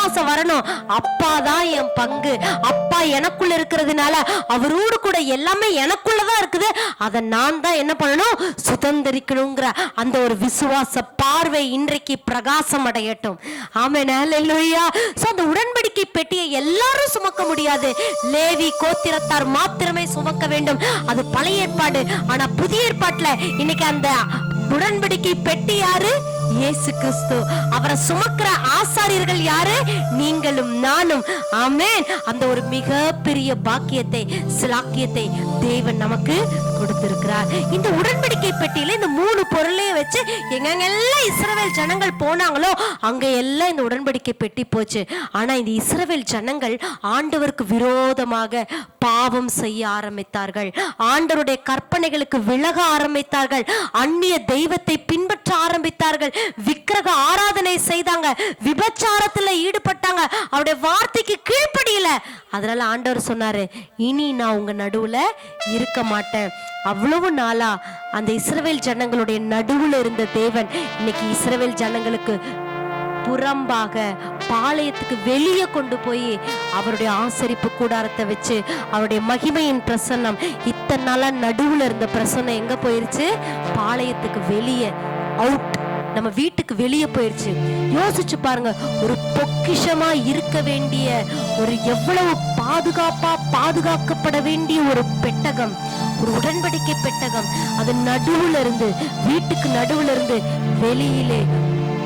விசுவாசம் வரணும். அப்பா தான் என் பங்கு, அப்பா எனக்குள்ள இருக்கிறதுனால அவரோடு கூட எல்லாமே எனக்குள்ளதான் இருக்குது, அதை நான் தான் என்ன பண்ணணும், சுதந்திரிக்கணுங்கிற அந்த ஒரு விசுவாச பார்வை இன்றைக்கு பிரகாசம் அடையட்டும். ஆமென், ஹல்லேலூயா. சோ அந்த உடன்படிக்கை பெட்டியை எல்லாரும் சுமக்க முடியாது, லேவி கோத்திரத்தார் மாத்திரமே சுமக்க வேண்டும். அது பழைய ஏற்பாடு. ஆனா புதிய ஏற்பாட்டுல இன்னைக்கு அந்த உடன்படிக்கை பெட்டி யாரு? இயேசு கிறிஸ்து. அவரை சுமக்கிற ஆசாரியர்கள் யாரு? நீங்களும் நானும். ஆமென். அந்த ஒரு மிகப்பெரிய பாக்கியத்தை, சிலாக்கியத்தை தேவன் நமக்கு கொடுத்திருக்கிறார். இந்த உடன்படிக்கை பெட்டியில இந்த 3 பொருளையும் வச்சு எங்கெல்லாம் இஸ்ரவேல் ஜனங்கள் போனாங்களோ அங்க எல்லாம் இந்த உடன்படிக்கை பெட்டி போச்சு. ஆனா இந்த இஸ்ரவேல் ஜனங்கள் ஆண்டவருக்கு விரோதமாக பாவம் செய்ய ஆரம்பித்தார்கள், ஆண்டவருடைய கற்பனைகளுக்கு விலக ஆரம்பித்தார்கள், அந்நிய தெய்வத்தை பின்பற்ற ஆரம்பித்தார்கள், விக்கிரக ஆராதனை செய்தாங்க, விபச்சாரத்துல ஈடுபட்டாங்க, அவருடைய வார்த்தைக்கு கீழ்ப்படியல. அதனால ஆண்டவர் சொன்னாரு, இனி நான் உங்க நடுவுல இருக்க மாட்டேன். அவ்வளவு நாளா அந்த இஸ்ரவேல் ஜனங்களுடைய நடுவுல இருந்த தேவன் இன்னைக்கு இஸ்ரவேல் ஜனங்களுக்கு புறம்பாக பாளையத்துக்கு வெளியே கொண்டு போய் அவருடைய ஆசரிப்பு கூடாரத்தை வச்சு அவருடைய மகிமையின் பிரசன்னம், இத்தனை நாளா நடுவுல இருந்த பிரசன்னம் எங்க போயிருச்சு? பாளையத்துக்கு வெளியே, அவுட், நம்ம வீட்டுக்கு வெளியே போயிருச்சு. யோசிச்சு பாருங்க, ஒரு பொக்கிஷமா இருக்க வேண்டிய, ஒரு எவ்வளவு பாதுகாக்கப்பட வேண்டிய ஒரு பெட்டகம், ஒரு உடன்படிக்கை பெட்டகம், அது நடுவுல இருந்து, வீட்டுக்கு நடுவுல இருந்து வெளியிலே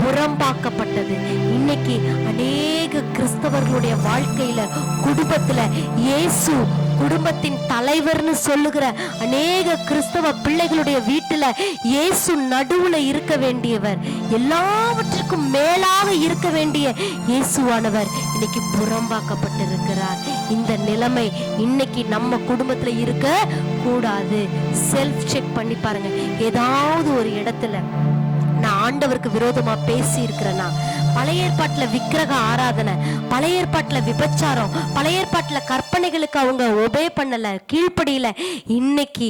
புறம்பாக்கப்பட்டது. இன்னைக்கு அநேக கிறிஸ்தவர்களுடைய வாழ்க்கையில, குடும்பத்துல இயேசு குடும்பத்தின் தலைவர்னு சொல்லுகிற அநேக கிறிஸ்தவ பிள்ளைகளுடைய வீட்டுல இயேசு நடுவுல இருக்க வேண்டியவர், எல்லாவற்றுக்கும் மேலாக இருக்க வேண்டிய இயேசுவானவர் இன்னைக்கு புறம்பாக்கப்பட்டிருக்கிறார். இந்த நிலைமை இன்னைக்கு நம்ம குடும்பத்துல இருக்க கூடாது. செல்ஃப் செக் பண்ணி பாருங்க. ஏதாவது ஒரு இடத்துல நான் ஆண்டவருக்கு விரோதமா பேசி இருக்கிறேன்னா, பழைய ஏற்பாட்டுல விக்கிரக ஆராதனை, பழைய ஏற்பாட்டுல விபச்சாரம், பழைய ஏற்பாட்டுல கற்பனைகளுக்கு அவங்க ஒபே பண்ணல, கீழ்ப்படியில, இன்னைக்கு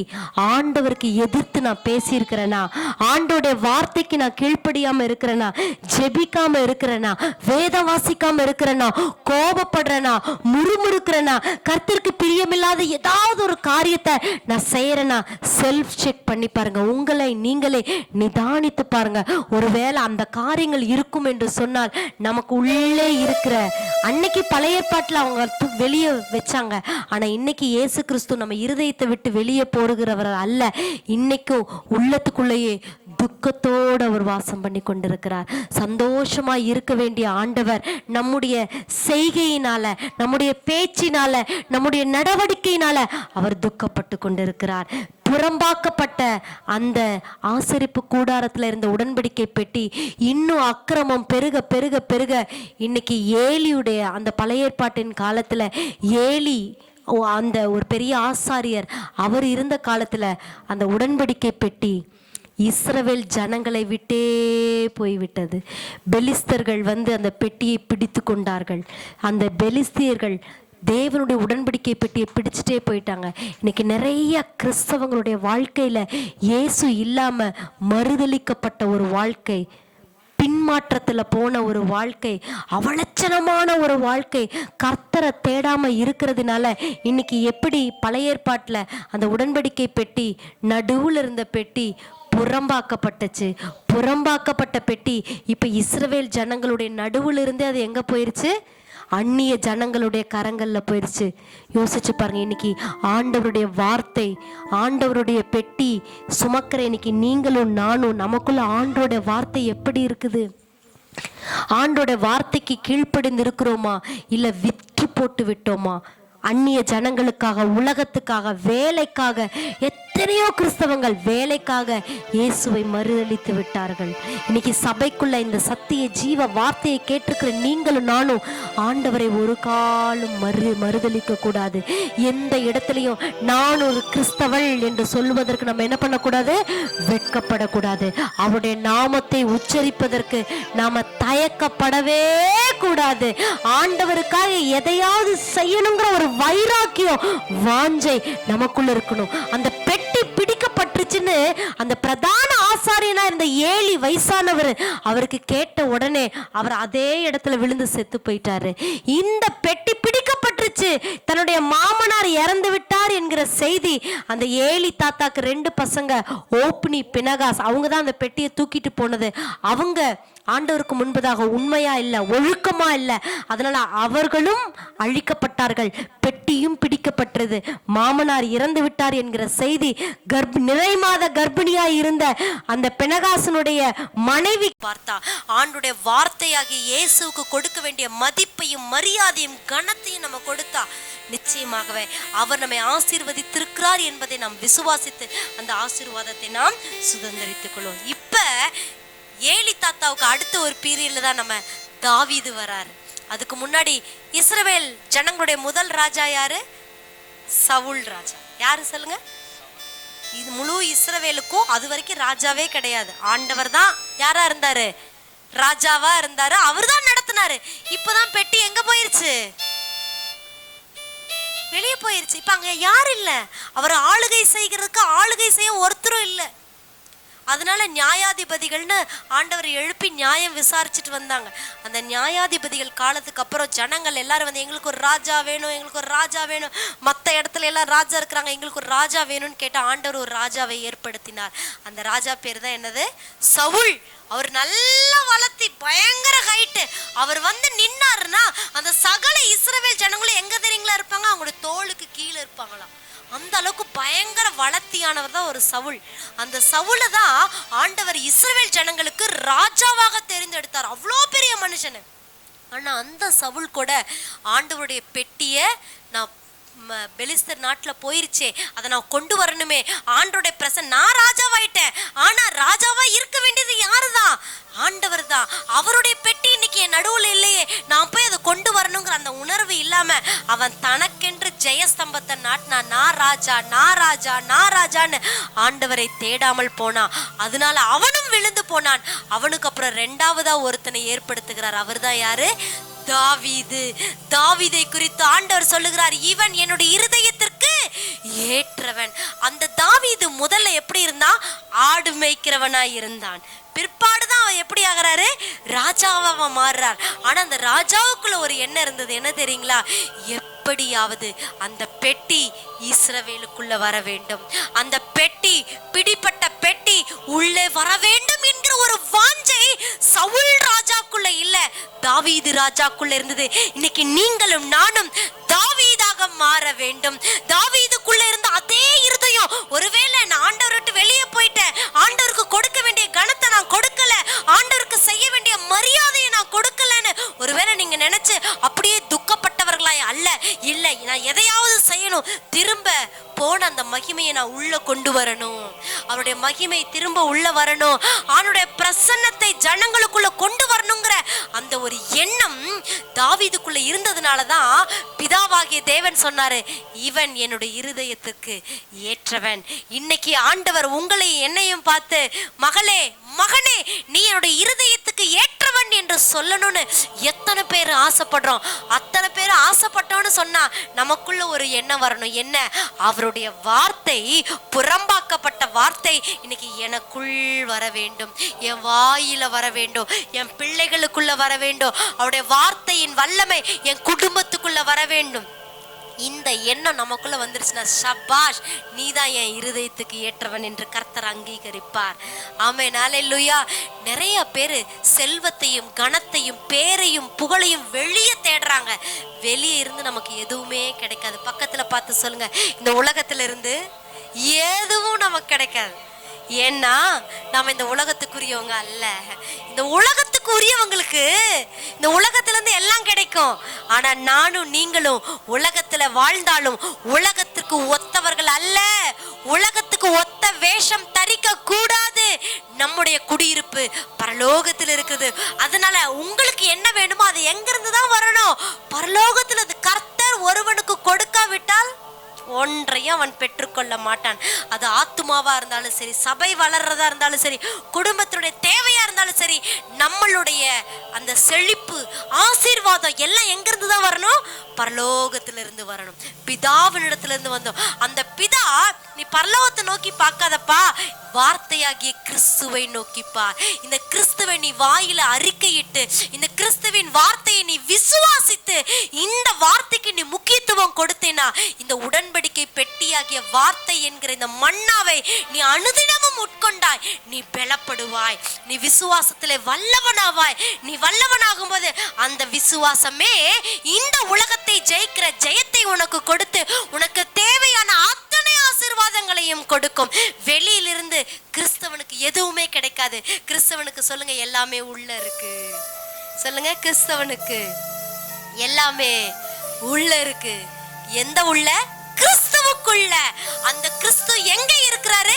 ஆண்டவருக்கு எதிர்த்து நான் பேசி இருக்கிறேன்னா, ஆண்டோடைய வார்த்தைக்கு நான் கீழ்ப்படியாம இருக்கிறேன்னா, ஜெபிக்காம இருக்கிறேன்னா, வேதம் வாசிக்காம இருக்கிறேன்னா, கோபப்படுறேன்னா, முறுமுறுக்கிறேன்னா, கர்த்தருக்கு பிரியமில்லாத ஏதாவது ஒரு காரியத்தை நான் செய்யறேன்னா, செல்ஃப் செக் பண்ணி பாருங்க. உங்களை நீங்களே நிதானித்து பாருங்க. ஒருவேளை அந்த காரியங்கள் இருக்கும் என்று சொன்னால், நமக்கு உள்ளே இருக்கிற, அன்னைக்கு பழைய ஏற்பாட்டுல அவங்க வெளியே வச்சாங்க, ஆனா இன்னைக்கு இயேசு கிறிஸ்து நம்ம இருதயத்தை விட்டு வெளியே போடுகிறவர் அல்ல. இன்னைக்கும் உள்ளத்துக்குள்ளேயே துக்கத்தோடு அவர் வாசம் பண்ணி கொண்டிருக்கிறார். சந்தோஷமா இருக்க வேண்டிய ஆண்டவர் நம்முடைய செய்கையினால, நம்முடைய பேச்சினால, நம்முடைய நடவடிக்கையினால அவர் துக்கப்பட்டு கொண்டிருக்கிறார். புறம்பாக்கப்பட்ட அந்த ஆசரிப்பு கூடாரத்துல இருந்த உடன்படிக்கை பெட்டி இன்னும் அக்கிரமம் பெருக பெருக பெருக இன்னைக்கு ஏலியுடைய அந்த பழைய ஏற்பாட்டின் காலத்துல ஏலி அந்த ஒரு பெரிய ஆசாரியர் அவர் இருந்த காலத்துல அந்த உடன்படிக்கை பெட்டி இஸ்ரவேல் ஜனங்களை விட்டே போய்விட்டது. பெலிஸ்தர்கள் வந்து அந்த பெட்டியை பிடித்து கொண்டார்கள். அந்த பெலிஸ்தியர்கள் தேவனுடைய உடன்படிக்கை பெட்டியை பிடிச்சிட்டே போயிட்டாங்க. இன்னைக்கு நிறைய கிறிஸ்தவங்களுடைய வாழ்க்கையில இயேசு இல்லாம மறுதலிக்கப்பட்ட ஒரு வாழ்க்கை, பின்மாற்றத்துல போன ஒரு வாழ்க்கை, அவலட்சணமான ஒரு வாழ்க்கை, கர்த்தரை தேடாம இருக்கிறதுனால இன்னைக்கு எப்படி பழைய ஏற்பாட்டுல அந்த உடன்படிக்கை பெட்டி நடுவுல இருந்த பெட்டி புறம்பாக்கப்பட்டுச்சு, புறம்பாக்கப்பட்ட பெட்டி இப்ப இஸ்ரவேல் ஜனங்களுடைய நடுவுல இருந்து அது எங்க போயிருச்சு? அந்நிய ஜனங்களுடைய கரங்கள்ல போயிருச்சு. யோசிச்சு பாருங்க. இன்னைக்கு ஆண்டவருடைய வார்த்தை, ஆண்டவருடைய பெட்டி சுமக்கிற இன்னைக்கு நீங்களும் நானும், நமக்குள்ள ஆண்டவருடைய வார்த்தை எப்படி இருக்குது? ஆண்டோட வார்த்தைக்கு கீழ்ப்படிந்து இருக்கிறோமா, இல்ல விற்று போட்டு விட்டோமா? அந்நிய ஜனங்களுக்காக, உலகத்துக்காக, வேலைக்காக, எத்தனையோ கிறிஸ்தவங்கள் வேலைக்காக இயேசுவை மறுதலித்து விட்டார்கள். இன்னைக்கு சபைக்குள்ள இந்த சத்திய ஜீவ வார்த்தையை கேட்டிருக்கிற நீங்களும் நானும் ஆண்டவரை ஒரு காலம் மறுதலிக்க கூடாது. எந்த இடத்துலையும் நான் ஒரு கிறிஸ்தவள் என்று சொல்லுவதற்கு நம்ம என்ன பண்ணக்கூடாது? வெட்கப்படக்கூடாது. அவருடைய நாமத்தை உச்சரிப்பதற்கு நாம தயக்கப்படவே கூடாது. ஆண்டவருக்காக எதையாவது செய்யணுங்கிற ஒரு வைராக்கியம், வாஞ்சை நமக்குள்ள இருக்கணும். அந்த பெட்டி பிடிக்கப்பட்டுச்சுன்னு அப்படின்னு அந்த பிரதான ஆசாரியனா இருந்த ஏலி வயசானவர் அவருக்கு கேட்ட உடனே அவர் அதே இடத்துல விழுந்து செத்து போயிட்டாரு. இந்த பெட்டி பிடிக்கப்பட்டுருச்சு, தன்னுடைய மாமனார் இறந்து விட்டார் என்கிற செய்தி அந்த ஏலி தாத்தாக்கு 2 பசங்க ஓப்னி பினகாஸ் அவங்க தான் அந்த பெட்டியை தூக்கிட்டு போனது. அவங்க ஆண்டவருக்கு முன்பதாக உண்மையா இல்ல, ஒழுக்கமா இல்ல, அதனால அவர்களும் அழிக்கப்பட்டார்கள், பெட்டியும் பிடிக்கப்பட்டது. மாமனார் இறந்து விட்டார் என்கிற செய்தி நிறை மாத கர்ப்பிணியா இருந்த அந்த பினகாசனுடைய மனைவி பார்த்தா ஆண்டுடைய வார்த்தையாகிய இயேசுவுக்கு கொடுக்க வேண்டிய மதிப்பையும் மரியாதையும் கனத்தையும் நம்ம கொடுத்தா நிச்சயமாகவே அவர் நம்மை ஆசீர்வதித்திருக்கிறார் என்பதை நாம் விசுவாசித்து அந்த ஆசீர்வாதத்தை நாம் சுதந்திரித்துக் கொள்வோம். இப்ப ஏலி தாத்தாவுக்கு அடுத்த ஒரு பீரியட்ல தான் நம்ம தாவீது வராரு. அதுக்கு முன்னாடி இஸ்ரவேல் ஜனங்களுடைய முதல் ராஜா யாரு? சவுல் ராஜா. யாரு சொல்லுங்க? இது முழு இஸ்ரவேலுக்கும் அது வரைக்கும் ராஜாவே கிடையாது. ஆண்டவர் தான் யாரா இருந்தாரு? ராஜாவா இருந்தாரு. அவர் தான் நடத்தினாரு. இப்பதான் பெட்டி எங்க போயிருச்சு? வெளியே போயிருச்சு. இப்ப அங்க யாரு இல்ல, அவர் ஆளுகை செய்கிறதுக்கு ஆளுகை செய்ய ஒருத்தரும் இல்லை. அதனால நியாயாதிபதிகள்னு ஆண்டவர் எழுப்பி நியாயம் விசாரிச்சுட்டு வந்தாங்க. அந்த நியாயாதிபதிகள் காலத்துக்கு அப்புறம் ஜனங்கள் எல்லாரும் வந்து எங்களுக்கு ஒரு ராஜா வேணும், எங்களுக்கு ஒரு ராஜா வேணும், மற்ற இடத்துல எல்லாம் ராஜா இருக்கிறாங்க, எங்களுக்கு ஒரு ராஜா வேணும்னு கேட்ட ஆண்டவர் ஒரு ராஜாவை ஏற்படுத்தினார். அந்த ராஜா பேர் தான் என்னது? சவுல். அவர் நல்லா வளர்த்தி பயங்கர ஹைட்டு. அவர் வந்து நின்னாருன்னா அந்த சகல இஸ்ரவேல் ஜனங்களும் எங்க தெரியுங்களா இருப்பாங்க? அவங்களோட தோளுக்கு கீழே இருப்பாங்களாம். அந்த அளவுக்கு பயங்கர வளர்த்தியானவர் தான் ஒரு சவுல். அந்த சவுலை தான் ஆண்டவர் இஸ்ரவேல் ஜனங்களுக்கு ராஜாவாக தெரிந்தெடுத்தார். அவ்வளோ பெரிய மனுஷனு. ஆனா அந்த சவுல் கூட ஆண்டவருடைய பெட்டியை நான் பெலிஸ்தர் நாட்டுல போயிருச்சே, அதை நான் கொண்டு வரணுமே, ஆண்டோடைய பிரசன், நான் ராஜாவாயிட்டேன், ஆனா ராஜாவா இருக்க வேண்டியது யாருதான்? ஆண்டவர் தான். அவருடைய பெட்டி இன்னைக்கு என் நடுவுல இல்லையே, நான் போய் அதை கொண்டு வரணுங்கிற அந்த உணர்வு இல்லாம அவன் தனக்கென்று ஜெயஸ்தம்பத்தை நாட்டினா, நான் ராஜா நான் ராஜா நான் ராஜான்னு ஆண்டவரை தேடாமல் போனான். அதனால அவனும் விழுந்து போனான். அவனுக்கு அப்புறம் 2ஆவதா ஒருத்தனை ஏற்படுத்துகிறார். அவர் தான் யாரு? தாவீது. தாவீதை குறித்து ஆண்டவர் சொல்லுகிறார், இவன் என்னுடைய இருதயத்திற்கு ஏற்றவன். அந்த தாவீது முதல்ல எப்படி இருந்தான்? ஆடு மேய்க்கிறவனாய் இருந்தான். பிற்பாடுதான் அவன் எப்படி ஆகிறாரு? ராஜாவா மாறுறார். ஆனா அந்த ராஜாவுக்குள்ள ஒரு எண்ணம் இருந்தது. என்ன தெரியுங்களா? எப்படியாவது அந்த பெட்டி இஸ்ரவேலுக்குள்ள வர வேண்டும், அந்த பெட்டி, பிடிப்பட்ட பெட்டி உள்ளே வர வேண்டும் என்கிற ஒரு வாஞ்சை சவுல் ராஜாக்குள்ள இல்ல, தாவீது ராஜாக்குள்ள இருந்தது. இன்னைக்கு நீங்களும் நானும் தாவீதாக மாற வேண்டும். தாவீதுக்குள்ள இருந்த அதே இருதயம், ஒருவேளை நான் ஆண்டவரை விட்டு வெளியே போயிட்டேன், ஆண்டவருக்கு கொடுக்க வேண்டிய கனத்தை நான் கொடுக்கல, ஆண்டவருக்கு செய்ய வேண்டிய மரியாதையை நான் கொடுக்கலன்னு ஒருவேளை நீங்க நினைச்சு அப்படியே துக்கப்பட்டவர்களாய் அல்ல, இல்லை நான் எதையாவது செய்யணும், திரும்ப போன அந்த மகிமையை நான் உள்ள கொண்டு வரணும், அவருடைய மகிமை திரும்ப உள்ள வரணும், அவனுடைய பிரசன்னத்தை ஜனங்களுக்குள்ள கொண்டு வரணுங்கிற அந்த ஒரு எண்ணம் தாவீதுக்குள்ள இருந்ததுனாலதான் பிதாவாகிய தேவன் சொன்னாரு, இவன் என்னுடைய இருதயத்துக்கு ஏற்றவன். இன்னைக்கு ஆண்டவர் உங்களை என்னையும் பார்த்து, மகளே மகனே நீ என்னுடைய இருதயத்துக்கு ஏற்றவன் என்று சொல்லணும்னு எத்தனை பேர் ஆசைப்படுறோம். அத்தனை பேர் ஆசைப்பட்டோன்னு சொன்னா நமக்குள்ள ஒரு எண்ணம் வரணும். என்ன? அவருடைய வார்த்தை, புறம்பாக்கப்பட்ட வார்த்தை இன்னைக்கு எனக்குள் வர வேண்டும், என் வாயில வர வேண்டும், என் பிள்ளைகளுக்குள்ள வர வேண்டும், அவருடைய வார்த்தையின் வல்லமை என் குடும்பத்துக்குள்ள வர வேண்டும். இந்த எண்ணம் நமக்குள்ள வந்துருச்சுன்னா ஷபாஷ், நீதான் என் இருதயத்துக்கு ஏற்றவன் என்று கர்த்தர் அங்கீகரிப்பார். ஆமென், அல்லேலூயா. நிறைய பேர் செல்வத்தையும் கனத்தையும் பேரையும் புகழையும் வெளியே தேடுறாங்க. வெளியே இருந்து நமக்கு எதுவுமே கிடைக்காது. பக்கத்துல பார்த்து சொல்லுங்க, இந்த உலகத்துல இருந்து எதுவும் நமக்கு கிடைக்காது. ஏன்னா நாம இந்த உலகத்துக்குரியவங்க அல்ல. இந்த உலகத்துக்கு உரியவங்களுக்கு இந்த உலகத்துல இருந்து எல்லாம் கிடைக்கும். ஆனா நானும் நீங்களும் உலகத்துல வாழ்ந்தாலும் உலகத்துக்கு ஒத்தவர்கள் அல்ல. உலகத்துக்கு ஒத்த வேஷம் தரிக்க கூடாது. நம்முடைய குடியிருப்பு பரலோகத்தில் இருக்குது. அதனால உங்களுக்கு என்ன வேணுமோ அது எங்கிருந்து தான் வரணும்? பரலோகத்துல அது கர்த்தர் ஒருவனுக்கு கொடுக்காவிட்டால் ஒன்றையும் அவன் பெற்றுக்கொள்ள மாட்டான். அது ஆத்துமாவா இருந்தாலும் சரி, சபை வளர்றதா இருந்தாலும் சரி, குடும்பத்தினுடைய தேவையா இருந்தாலும் சரி, நம்மளுடைய அந்த செழிப்பு ஆசீர்வாதம் எல்லாம் எங்கிருந்து தான் வரணும்? பரலோகத்திலிருந்து வரணும். பிதாவினிடத்திலிருந்து வந்தோம். அந்த பிதா நீ பரலோகத்தை நோக்கி பார்க்காதப்பா, வார்த்தையாகிய கிறிஸ்துவை நோக்கிப்பார். இந்த கிறிஸ்துவை நீ வாயில அறிக்கையிட்டு, இந்த கிறிஸ்துவின் வார்த்தையை நீ விசுவாசித்து, இந்த வார்த்தைக்கு நீ முக்கியத்துவம் கொடுத்தேனா, இந்த உடன்படிக்கை பெட்டியாகிய வார்த்தை என்கிற இந்த மன்னாவை நீ அனுதினமும் உட்கொண்டாய், நீ பலப்படுவாய், நீ விசுவாசத்திலே வல்லவனாவாய். நீ வல்லவனாகும் போது அந்த விசுவாசமே இந்த உலகத்தை ஜெயிக்கிற ஜெயத்தை உனக்கு கொடுத்து உனக்கு தேவையான அத்தனை ஆசீர்வாதங்களையும் கொடுக்கும். வெளியிலிருந்து கிறிஸ்தவனுக்கு எதுவுமே கிடைக்காது. கிறிஸ்தவனுக்கு சொல்லுங்க, எல்லாமே உள்ள இருக்கு. சொல்லுங்க, கிறிஸ்தவனுக்கு எல்லாமே உள்ள இருக்கு. எந்த உள்ள? கிறிஸ்துவுக்குள்ள. அந்த கிறிஸ்து எங்க இருக்கிறாரு?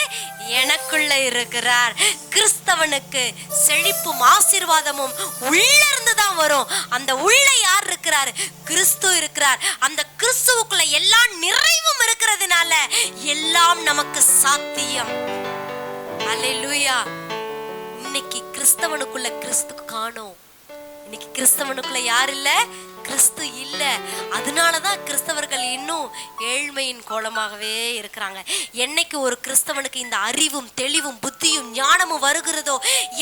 எனக்குள்ள இருக்கிறார். கிறிஸ்தவனுக்கு செழிப்பும் ஆசீர்வாதமும் உள்ள இருந்து தான் வரும். அந்த உள்ள யார் இருக்கிறார்? கிறிஸ்து இருக்கிறார். அந்த கிறிஸ்துவுக்குள்ள எல்லா நிறைவும் இருக்கிறதுனால எல்லாம் நமக்கு சாத்தியம். அல்லேலூயா. இன்னைக்கு கிறிஸ்தவனுக்குள்ள கிறிஸ்து காணோம். இன்னைக்கு கிறிஸ்தவனுக்குள்ள யார் இல்ல? கிறிஸ்து இல்ல. அதனாலதான் கிறிஸ்தவர்கள் இன்னும் ஏழ்மையின் கோலமாகவே இருக்கிறாங்க. என்னைக்கு ஒரு கிறிஸ்தவனுக்கு இந்த அறிவும் தெளிவும் புத்தியும் ஞானமும் வருகிறதோ,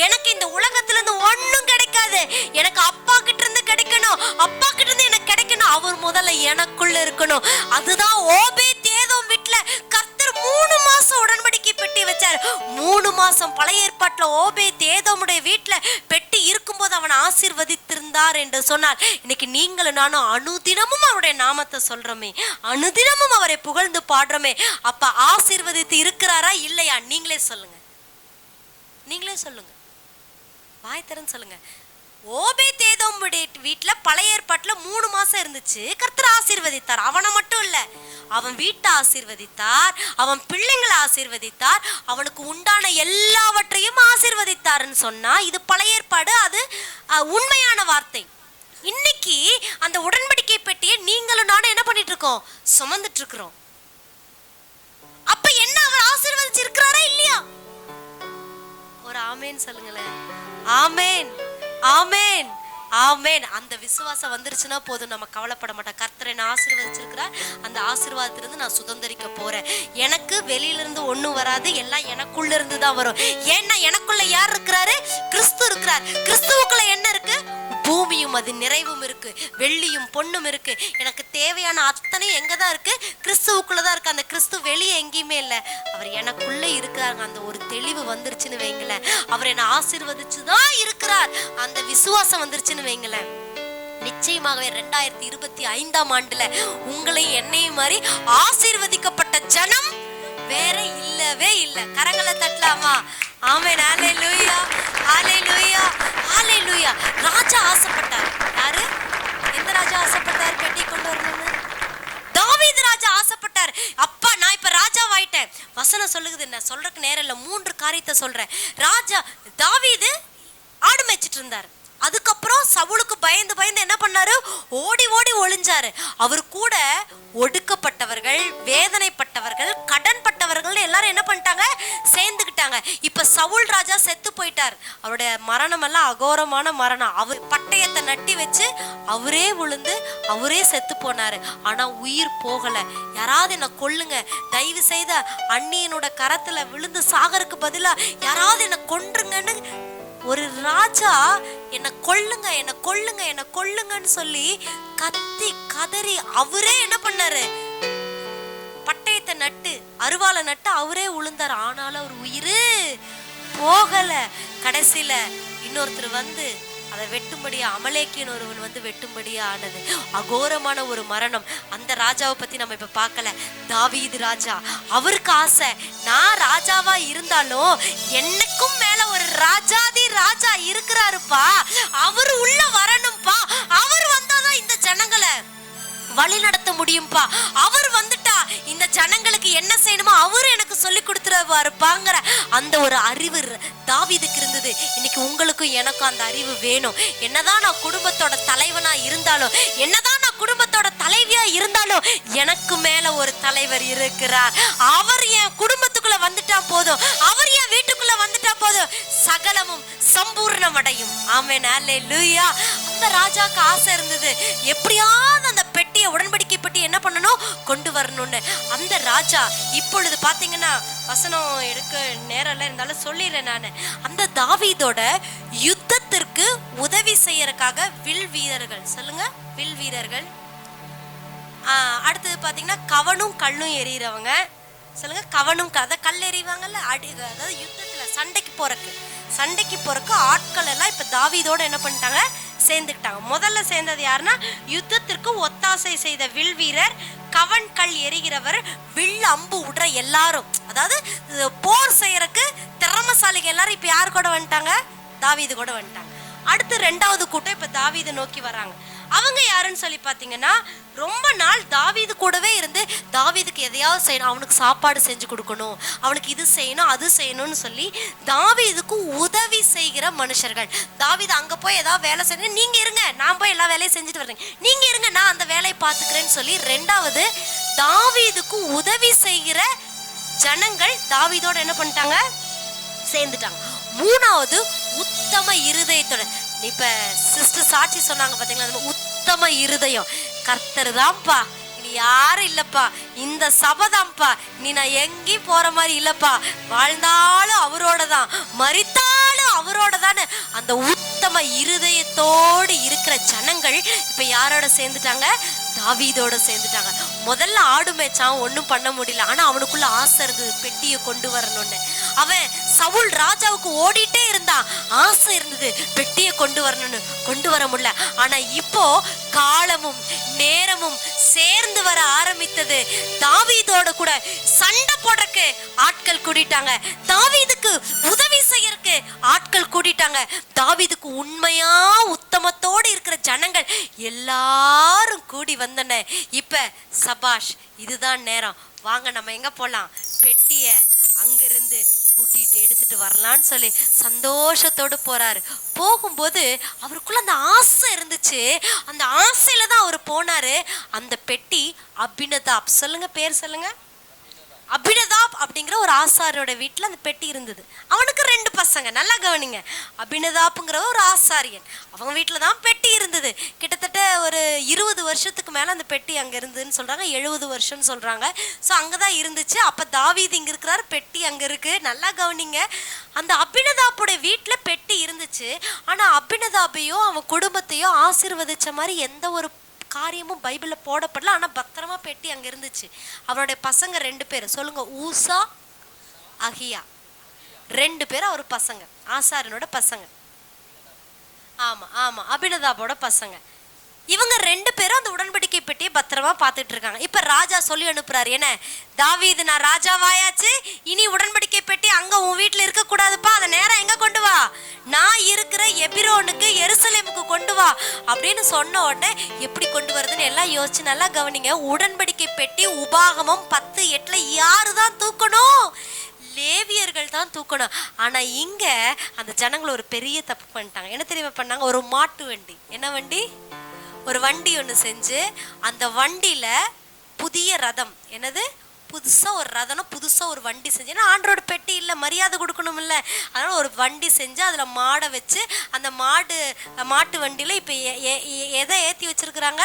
எனக்கு இந்த உலகத்துல இருந்து ஒன்னும் கிடைக்காது, எனக்கு அப்பா கிட்ட இருந்து கிடைக்கணும், அப்பா கிட்ட இருந்து எனக்கு கிடைக்கணும், அவர் முதல்ல எனக்குள்ள இருக்கணும். அதுதான் ஓபேத்-ஏதோம் வீட்டுல கர்த்தர் 3 மாசம் உடன்படிக்கை பெட்டி வச்சார். 3 மாசம் பழைய ஏற்பாட்டுல ஓபேத்-ஏதோமுடைய வீட்டுல பெட்டி இருக்கும்போது அவன் ஆசீர்வதித்திருந்தார் என்று சொன்னார். இன்னைக்கு நீங்களும் நானும் அனுதினமும் அவருடைய நாமத்தை சொல்றோமே, அனுதினமும் அவரை புகழ்ந்து பாடுறோமே. அப்ப ஆசீர்வதித்து இருக்கிறாரா இல்லையா? நீங்களே சொல்லுங்க, நீங்களே சொல்லுங்க, வாய் திறந்து சொல்லுங்க. ஓபேத்-ஏதோம் வீட்டுல பழைய ஏற்பாட்டுல 3 மாசம் இருந்துச்சு. கர்த்தர் ஆசீர்வதித்தார். அவனை மட்டும் இல்ல, அவன் வீட்டை ஆசீர்வதித்தார், அவன் பிள்ளைங்களை ஆசீர்வதித்தார், அவனுக்கு உண்டான எல்லாவற்றையும் ஆசீர்வதித்தார்னு சொன்னா இது பழைய ஏற்பாடு. அது உண்மையான வார்த்தை. இன்னைக்கு அந்த உடன்படிக்கை பெட்டியை நீங்களும் நானும் என்ன பண்ணிட்டு இருக்கோம்? சுமந்துட்டு இருக்கிறோம். அப்ப என்ன, அவர் ஆசீர்வதிச்சு இருக்கிறாரா இல்லையா? ஒரு ஆமேன் சொல்லுங்களேன். ஆமேன், ஆமேன், ஆமேன். அந்த விசுவாசம் வந்துருச்சுன்னா போதும், நம்ம கவலைப்பட மாட்டோம். கர்த்தரை நான் ஆசீர்வதிச்சிருக்கிறார், அந்த ஆசீர்வாதத்திலிருந்து நான் சுதந்திரிக்க போறேன். எனக்கு வெளியிலிருந்து ஒண்ணும் வராது, எல்லாம் எனக்குள்ள இருந்து தான் வரும். ஏன்னா எனக்குள்ள யார் இருக்கிறாரு? கிறிஸ்து இருக்கிறார். கிறிஸ்துவுக்குள்ள என்ன இருக்கு? பூமியும் அது நிறைவும் இருக்கு, வெள்ளியும் பொண்ணும் இருக்கு. எனக்கு தேவையான அத்தனை எங்கதான் இருக்கு? கிறிஸ்துவுக்குள்ளதான் இருக்கு. அந்த கிறிஸ்து வெளியே எங்கேயுமே இல்லை, அவர் எனக்குள்ள இருக்கிறாங்க. அந்த ஒரு தெளிவு வந்துருச்சுன்னு வைங்களேன், அவர் என்னை ஆசீர்வதிச்சுதான் இருக்கிறார், அந்த விசுவாசம் வந்துருச்சுன்னு வைங்களேன், நிச்சயமாகவே 2025ஆம் ஆண்டுல உங்களை என்னையும் மாதிரி ஆசீர்வதிக்கப்பட்ட ஜனம் வேற இல்லவே இல்லை. கரங்களை தட்டலாமா? ஆமென். ஹல்லேலூயா, ஹல்லேலூயா, ஹல்லேலூயா. ராஜா ஆசைப்பட்டார். யாரு? எந்த ராஜா ஆசைப்பட்டார் பெட்டி கொண்டு வரணும்னு? தாவீது ராஜா ஆசைப்பட்டார். அப்பா நான் இப்ப ராஜாவாயிட்டேன். வசனம் சொல்லுது, என்ன சொல்றதுக்கு நேரம் இல்ல, 3 காரியத்தை சொல்றேன். ராஜா தாவீது ஆடு மேய்ச்சிட்டு இருந்தார். அதுக்கப்புறம் சவுலுக்கு பயந்து பயந்து என்ன பண்ணாரு? ஓடி ஓடி ஒளிஞ்சாரு. அவர் கூட ஒடுக்கப்பட்டவர்கள், வேதனைப்பட்டவர்கள், கடன்பட்டவர்கள் எல்லாரும் என்ன பண்ணிட்டாங்க? சேர்ந்துக்கிட்டாங்க. இப்ப சவுல் ராஜா செத்து போயிட்டார். அவருடைய மரணம் எல்லாம் அகோரமான மரணம். அவர் பட்டயத்தை நட்டி வச்சு அவரே விழுந்து அவரே செத்து போனாரு. ஆனா உயிர் போகல. யாராவது என்ன கொல்லுங்க, தயவு செய்த அண்ணியனோட கரத்துல விழுந்து சாகருக்கு பதிலா யாராவது என்ன கொன்றுங்கன்னு ஒரு ராஜா என்ன கொல்லுங்க, என்ன கொல்லுங்க, என்ன கொல்லுங்கன்னு சொல்லி கத்தி கதறி அவரே என்ன பண்ணாரு? பட்டயத்தை நட்டு அருவாளை நட்டு அவரே உளுந்தார். ஆனாலும் அவர் உயிர் போகல. கடைசியில இன்னொருத்தர் வந்து அதை வெட்டும்படியா, அமலேக்கியன் ஒருவன் வந்து வெட்டும்படியா ஆனது. அகோரமான ஒரு மரணம். அந்த ராஜாவை பத்தி நம்ம இப்ப பார்க்கல. தாவீது ராஜா, அவருக்கு ஆசை, நான் ராஜாவா இருந்தாலும் என்னக்கும் மேல ஒரு ராஜாதி ராஜா இருக்கிறாருப்பா, அவர் உள்ள வரணும்பா, அவர் வந்தாதான் இந்த ஜனங்களை வழி நடத்த முடியும்பா, அவர் வந்துட்டா இந்த ஜனங்களுக்கு என்ன செய்யணுமோ அவரு எனக்கு சொல்லி கொடுத்துருவாருப்பாங்கிற அந்த ஒரு அறிவு தாவீதுக்கு இருந்தது. இன்னைக்கு உங்களுக்கும் எனக்கும் அந்த அறிவு வேணும். என்னதான் நான் குடும்பத்தோட தலைவனா இருந்தாலும், என்னதான் நான் குடும்பத்தோட தலைவியா இருந்தாலும், எனக்கு மேல ஒரு தலைவர் இருக்கிறார். அவர் என் குடும்பத்துக்குள்ள வந்துட்டா போதும், அவர் என் வீட்டுக்குள்ள வந்துட்டா போதும், சகலமும் சம்பூர்ணம் அடையும். ஆமென், அல்லேலூயா. அந்த ராஜாக்கு ஆசை இருந்தது, எப்படியாவது அந்த பெட்டியை, உடன்படிக்கை பெட்டி என்ன பண்ணணும், கொண்டு வரணும்னு. அந்த ராஜா இப்பொழுது பாத்தீங்கன்னா, வசனம் எடுக்க நேரம் இருந்தாலும் சொல்லிடுறேன் நான். அந்த தாவீதோட யுத்தத்திற்கு உதவி செய்யறதுக்காக வில் வீரர்கள், சொல்லுங்க வில் வீரர்கள். அடுத்தது பாத்தீங்கன்னா கவனும் கல்லும் எறிகிறவங்க, சொல்லுங்க கவனும் கல் எறிவாங்கல்ல, அதாவது யுத்தத்துல சண்டைக்கு போறக்கு ஆட்கள் எல்லாம் இப்ப தாவீதோட என்ன பண்ணிட்டாங்க, சேர்ந்துக்கிட்டாங்க. முதல்ல சேர்ந்தது யாருன்னா, யுத்தத்திற்கு ஒத்தாசை செய்த வில் வீரர், கவன் கல் எறிகிறவர், வில் அம்பு விடுற எல்லாரும், அதாவது போர் செய்யறதுக்கு திறமசாலிகள் எல்லாரும் இப்ப யாரு கூட வந்துட்டாங்க, தாவீது கூட வந்துட்டாங்க. அடுத்து ரெண்டாவது கூட்டம் இப்ப தாவீது நோக்கி வராங்க. அவங்க யாருன்னு சொல்லி பாத்தீங்கன்னா, ரொம்ப நாள் தாவீது கூடவே இருந்து தாவீதுக்கு எதையாவது செய்யணும், அவனுக்கு சாப்பாடு செஞ்சு கொடுக்கணும், அவனுக்கு இது செய்யணும் அது செய்யணும்னு சொல்லி தாவீதுக்கு உதவி செய்கிற மனுஷர்கள். தாவீது அங்க போய் ஏதாவது வேலை செய்யணும், நீங்க இருங்க நான் போய் எல்லா வேலையும் செஞ்சுட்டு வரேன், நீங்க இருங்க நான் அந்த வேலையை பார்த்துக்கிறேன்னு சொல்லி ரெண்டாவது தாவீதுக்கு உதவி செய்கிற ஜனங்கள் தாவீதோட என்ன பண்ணிட்டாங்க, சேர்ந்துட்டாங்க. மூணாவது உத்தம இருதயத்தோட, இப்ப சிஸ்டர் சாட்சி சொன்னாங்க பாத்தீங்களா, உத்தம இருதயம். கர்த்தர் தான்ப்பா, நீ யாரும் இல்லப்பா, இந்த சபைதான்ப்பா, நீ நான் எங்கேயும் போற மாதிரி இல்லப்பா, வாழ்ந்தாலும் அவரோட தான், மரித்தாலும் அவரோட தானே அந்த உத்தம இருதயத்தோடு இருக்கிற ஜனங்கள் இப்ப யாரோட சேர்ந்துட்டாங்க, தாவீதோட சேர்ந்துட்டாங்க. முதல்ல ஆடு மேய்ச்சான், ஒன்றும் பண்ண முடியல, ஆனா அவனுக்குள்ள ஆசை இருந்தது பெட்டியை கொண்டு வரணும்னு. அவன் சவுல் ராஜாவுக்கு ஓடிட்டே இருந்தான், ஆசை இருந்தது பெட்டியை கொண்டு வரணும்னு, கொண்டு வர முடியல. ஆனா இப்போ காலமும் நேரமும் சேர்ந்து வர ஆரம்பித்தது. தாவீதோட கூட சண்டை போடுறதுக்கு ஆட்கள் கூட்டிட்டாங்க, தாவீதுக்கு உதவி செய்யறதுக்கு ஆட்கள் கூட்டிட்டாங்க. தாவீதுக்கு உண்மையா உத்தமத்தோடு இருக்கிற ஜனங்கள் எல்லாரும் கூடி வந்தன. இப்ப சபாஷ், இதுதான் நேரம், வாங்க நம்ம எங்க போலாம், பெட்டிய அங்கிருந்து கூட்டிட்டு எடுத்துட்டு வரலான்னு சொல்லி சந்தோஷத்தோடு போறாரு. போகும்போது அவருக்குள்ள அந்த ஆசை இருந்துச்சு, அந்த ஆசையில தான் அவர் போனாரு. அந்த பெட்டி அபினதாப், சொல்லுங்க பேர் சொல்லுங்க, அபினதாப் அப்படிங்கிற ஒரு ஆசாரியோட வீட்டுல அந்த பெட்டி இருந்தது. அவனுக்கு 2 பசங்க, நல்லா கவனிங்க. அபினதாப்ங்கிற ஒரு ஆசாரியன், அவங்க வீட்டுலதான் பெட்டி இருந்தது. கிட்டத்தட்ட ஒரு 20 வருஷத்துக்கு மேல அந்த பெட்டி அங்க இருந்ததுன்னு சொல்றாங்க, 70 வருஷம்னு சொல்றாங்க. ஸோ அங்கதான் இருந்துச்சு. அப்ப தாவீது இங்க இருக்கிறாரு, பெட்டி அங்க இருக்கு. நல்லா கவனிங்க, அந்த அபினதாப்புடைய வீட்டுல பெட்டி இருந்துச்சு. ஆனா அபினதாபையோ அவன் குடும்பத்தையோ ஆசீர்வதிச்ச மாதிரி எந்த ஒரு காரியமும் பைபிள்ல போடப்படல. ஆனா பத்திரமா பெட்டி அங்க இருந்துச்சு. அவருடைய பசங்க 2 பேர், சொல்லுங்க ஊசா அகியா, 2 பேர் அவர் பசங்க, ஆசாரனோட பசங்க. ஆமா ஆமா, அபினதாபோட பசங்க. இவங்க 2 பேரும் அந்த உடன்படிக்கை பெட்டியை பத்திரமா பார்த்துட்டு இருக்காங்க. இப்ப ராஜா சொல்லி அனுப்புறாரு, என்ன தாவீது, நான் ராஜாவாயாச்சு, இனி உடன்படிக்கை பெட்டி அங்க உன் வீட்டுல இருக்க கூடாதுப்பா, அதை நேரம் எங்க கொண்டு வா, நான் இருக்கிற எபிரோனுக்கு எருசலேமுக்கு கொண்டு வா அப்படின்னு சொன்ன உடனே எப்படி கொண்டு வருதுன்னு எல்லாம் யோசிச்சு நல்லா கவனிங்க. உடன்படிக்கை பெட்டி உபாகமம் 10:8 யாருதான் தூக்கணும், லேவியர்கள் தான் தூக்கணும். ஆனா இங்க அந்த ஜனங்கள் ஒரு பெரிய தப்பு பண்ணிட்டாங்க. என்ன தெரியுமா பண்ணாங்க, ஒரு மாட்டு வண்டி, என்ன வண்டி, ஒரு வண்டி ஒன்று செஞ்சு அந்த வண்டியில புதிய ரதம், என்னது புதுசா ஒரு ரதம், புதுசா ஒரு வண்டி செஞ்சு, ஏன்னா ஆண்டரோட பெட்டி இல்லை, மரியாதை கொடுக்கணும் இல்லை, அதனால ஒரு வண்டி செஞ்சு அதுல மாடை வச்சு அந்த மாட்டு வண்டியில இப்ப எதை ஏத்தி வச்சிருக்கிறாங்க,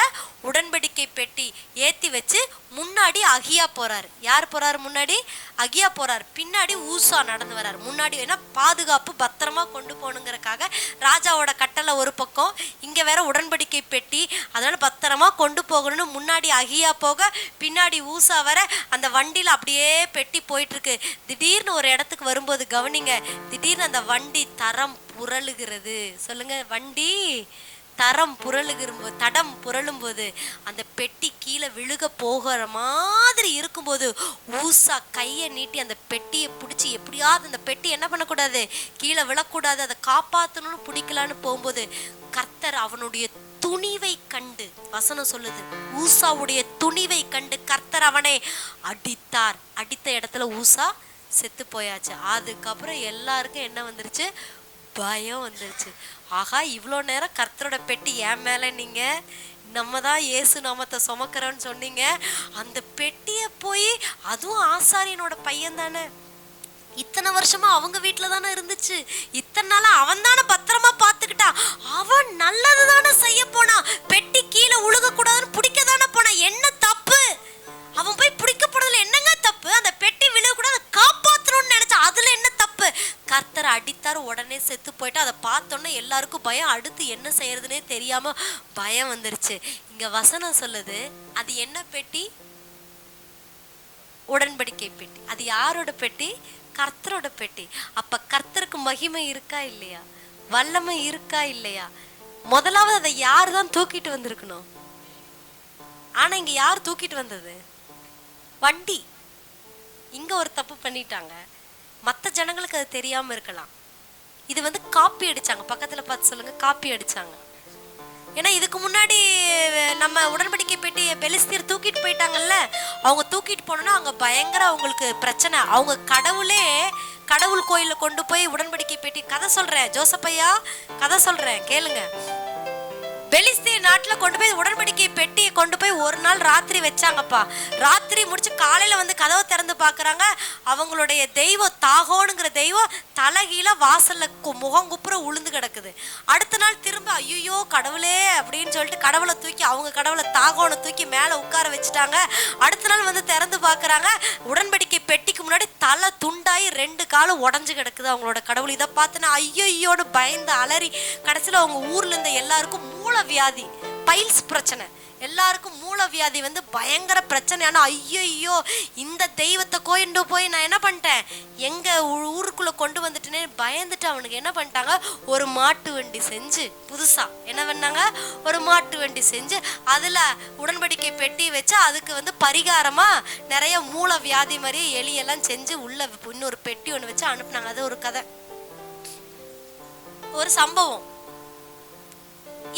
உடன்படிக்கை பெட்டி ஏத்தி வச்சு முன்னாடி அகியா போறாரு. யார் போறாரு முன்னாடி, அகியா போறாரு. பின்னாடி ஊசா நடந்து வர்றாரு. முன்னாடி ஏன்னா பாதுகாப்பு, பத்திரமா கொண்டு போகணுங்கிறக்காக ராஜாவோட கட்டளை ஒரு பக்கம், இங்க வேற உடன்படிக்கை பெட்டி, அதனால பத்திரமா கொண்டு போகணும்னு முன்னாடி அகியா போக, பின்னாடி ஊசா வர, அந்த வண்டியில அப்படியே பெட்டி போயிட்டு இருக்கு. திடீர்னு ஒரு இடத்துக்கு வரும்போது கவனிங்க, திடீர்னு அந்த வண்டி தரம் புரளுகிறது. சொல்லுங்க, வண்டி தடம் புரளும் போது அந்த பெட்டி கீழே விழுக போகிற மாதிரி இருக்கும்போது ஊசா கையை நீட்டி அந்த பெட்டியை பிடிச்சி எப்படியாவது அந்த பெட்டி என்ன பண்ணக்கூடாது, கீழே விழக்கூடாது, அதை காப்பாற்றணும்னு பிடிக்கலான்னு போகும்போது கர்த்தர் அவனுடைய துணிவை கண்டு, வசனம் சொல்லுது, ஊசாவுடைய துணிவை கண்டு கர்த்தர் அவனை அடித்தார். அடித்த இடத்துல ஊசா செத்து போயாச்சு. அதுக்கப்புறம் எல்லாருக்கும் என்ன வந்துருச்சு? பயம் வந்துருச்சு. ஆகா, இவ்வளோ நேரம் கர்த்தரோட பெட்டி என் மேல நீங்க நம்ம தான் இயேசு நாமத்தை சுமக்கிறோன்னு சொன்னீங்க, அந்த பெட்டியை போய், அதுவும் ஆசாரியனோட பையன் தானே, இத்தனை வருஷமா அவங்க வீட்டுல தானே இருந்துச்சு, இத்தனை நாளா அவன் தானே பத்திரமா பாத்துக்கிட்டான், அவன் நல்லது தானே செய்ய போனான், பெட்டி கீழே உழுக கூடாதுன்னு பிடிக்க தானே போனான், என்ன தப்பு? அவன் போய் பிடிக்கப்படுறதுல என்னங்க தப்பு? அந்த பெட்டி விழுக கூடாது காப்பாற்றணும்னு நினைச்சா அதுல என்ன தப்பு? கர்த்தர் அடித்தார், உடனே செத்து போயிட்டு. அதை பார்த்தோன்னே எல்லாருக்கும் பயம், அடுத்து என்ன செய்யறதுன்னே தெரியாம பயம் வந்துருச்சு. இங்க வசனம் சொல்லுது, அது என்ன பெட்டி? உடன்படிக்கை பெட்டி. அது யாரோட பெட்டி? கர்த்தரோட பெட்டி. அப்ப கர்த்தருக்கு மகிமை இருக்கா இல்லையா? வல்லமை இருக்கா இல்லையா? முதலாவது அதை யாரு தான் தூக்கிட்டு வந்திருக்கணும்? ஆனா இங்க யார் தூக்கிட்டு வந்தது? வண்டி. இங்க ஒரு தப்பு பண்ணிட்டாங்க, மற்ற ஜனங்களுக்கு அது தெரியாம இருக்கலாம். இது வந்து காப்பி அடிச்சாங்க. பக்கத்துல பார்த்து சொல்லுங்க, காப்பி அடிச்சாங்க. ஏன்னா இதுக்கு முன்னாடி நம்ம உடன்படிக்கை பெட்டி பெலிஸ்தீர் தூக்கிட்டு போயிட்டாங்கல்ல, அவங்க தூக்கிட்டு போனோன்னா அங்க பயங்கர அவங்களுக்கு பிரச்சனை. அவங்க கடவுள் கோயில கொண்டு போய் உடன்படிக்கை பெட்டி, கதை சொல்றேன் ஜோசப்பையா, கதை சொல்றேன் கேளுங்க. பெலிஸ்தீன் நாட்டுல கொண்டு போய் உடன்படிக்கை பெட்டியை கொண்டு போய் ஒரு நாள் ராத்திரி வச்சாங்கப்பா. ராத்திரி முடிச்சு காலையில வந்து கதவை திறந்து பாக்குறாங்க, அவங்களுடைய தெய்வம் தாகோனுங்கிற தெய்வம் தலைகீழ வாசல்ல முகங்குப்புற உளுந்து கிடக்குது. அடுத்த நாள் திரும்ப ஐயோ கடவுளே அப்படின்னு சொல்லிட்டு கடவுளை தூக்கி, அவங்க கடவுளை தாகோனை தூக்கி மேல உட்கார வச்சுட்டாங்க. அடுத்த நாள் வந்து திறந்து பாக்குறாங்க, உடன்படிக்கை பெட்டிக்கு முன்னாடி தலை துண்டாயி 2 காலும் உடஞ்சு கிடக்குது அவங்களோட கடவுள். இதை பார்த்துனா ஐயோன்னு பயந்து அலறி, கடைசியில அவங்க ஊர்ல இருந்த எல்லாருக்கும் மூல வியாதி, பைல்ஸ் பிரச்சனை, எல்லாருக்கும் மூல வியாதி வந்து பயங்கர பிரச்சனை. ஆனா ஐயோ இந்த தெய்வத்தை கொண்டு போய் நான் என்ன பண்ணிட்டேன், எங்க ஊருக்குள்ள கொண்டு வந்துட்டேனே பயந்துட்டு அவனுக்கு என்ன பண்ணிட்டாங்க, ஒரு மாட்டு வண்டி செஞ்சு, புதுசா என்ன பண்ணாங்க, ஒரு மாட்டு வண்டி செஞ்சு அதுல உடன்படிக்கை பெட்டி வச்சு அதுக்கு வந்து பரிகாரமா நிறைய மூல வியாதி மாதிரியே எலியெல்லாம் செஞ்சு உள்ள இன்னொரு பெட்டி ஒண்ணு வச்சு அனுப்புனாங்க. அது ஒரு கதை, ஒரு சம்பவம்.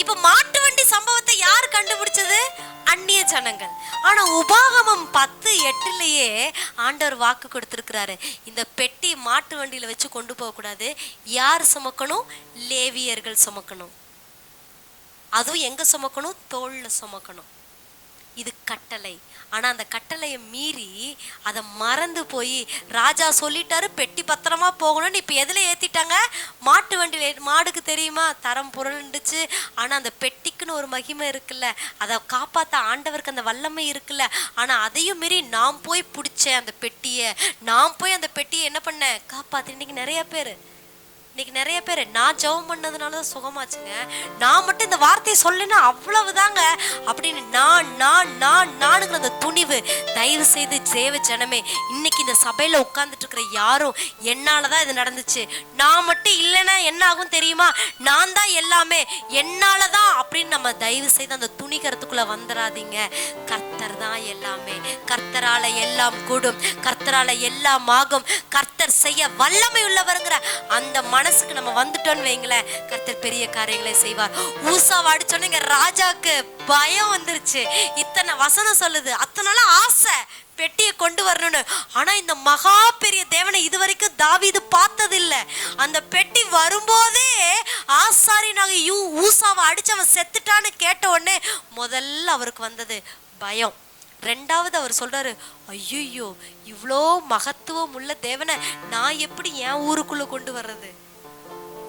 இப்ப மாட்டு வண்டி சம்பவத்தை யார் கண்டுபிடிச்சது? அந்நிய ஜனங்கள். ஆனா உபாகமம் 10:8 ஆண்டவர் வாக்கு கொடுத்திருக்கிறாரு, இந்த பெட்டி மாட்டு வண்டியில வச்சு கொண்டு போக கூடாது. யார் சுமக்கணும்? லேவியர்கள் சுமக்கணும். அதுவும் எங்க சுமக்கணும்? தோல்ல சுமக்கணும். இது கட்டளை. ஆனா அந்த கட்டளையை மீறி அதை மறந்து போய் ராஜா சொல்லிட்டாரு பெட்டி பத்திரமா போகணும்னு, இப்ப எதுல ஏத்திட்டாங்க? மாட்டு வண்டி. மாடுக்கு தெரியுமா தரம் புரண்டுச்சு, ஆனா அந்த பெட்டிக்குன்னு ஒரு மகிமை இருக்குல்ல, அதை காப்பாத்த ஆண்டவருக்கு அந்த வல்லமை இருக்குல்ல. ஆனா அதையும் மீறி நான் போய் பிடிச்சேன் அந்த பெட்டியை, நான் போய் அந்த பெட்டியை என்ன பண்ணேன், காப்பாத்து. இன்னைக்கு நிறைய பேர் நான் ஜெபம் பண்ணதுனாலதான் சுகமாச்சுங்க, நான் மட்டும் இந்த வார்த்தையை சொல்லுன்னா அவ்வளவுதாங்க அப்படின்னு நானுங்கிற அந்த துணிவு. தயவு செய்து தேவ ஜனமே, இன்னைக்கு இந்த சபையில உட்கார்ந்துட்டு இருக்கிற யாரும் என்னாலதான் இது நடந்துச்சு, நான் மட்டும் இல்லைன்னா என்ன ஆகும் தெரியுமா, நான் தான் எல்லாமே என்னாலதான் அப்படின்னு நம்ம தயவு செய்து அந்த துணிகரத்துக்குள்ள வந்துடாதீங்க. கர்த்தர் தான் எல்லாமே, கர்த்தரால எல்லாம் கூடும், கர்த்தரால எல்லாம் ஆகும், கர்த்தர் செய்ய வல்லமை உள்ளவருங்கிற அந்த மனசுக்கு நம்ம வந்துட்டோன்னு வைங்களேன், கர்த்தர் பெரிய காரியங்களை செய்வார். ஊசாவை அடிச்சோன்னு ராஜாக்கு பயம் வந்துருச்சு. இத்தனை வசனம் சொல்லுது, அத்தனால ஆசை பெட்டியை கொண்டு வரணும்னு. ஆனா இந்த மகா பெரிய தேவனை இதுவரைக்கும் தாவீது பார்த்ததில்லை. அந்த பெட்டி வரும்போதே ஆசாரி நாங்க ஊசாவை அடிச்சு அவன் செத்துட்டான்னு கேட்ட உடனே முதல்ல அவருக்கு வந்தது பயம். ரெண்டாவது அவர் சொல்றாரு, ஐயோ இவ்வளோ மகத்துவம் உள்ள தேவனை நான் எப்படி என் ஊருக்குள்ள கொண்டு வர்றது?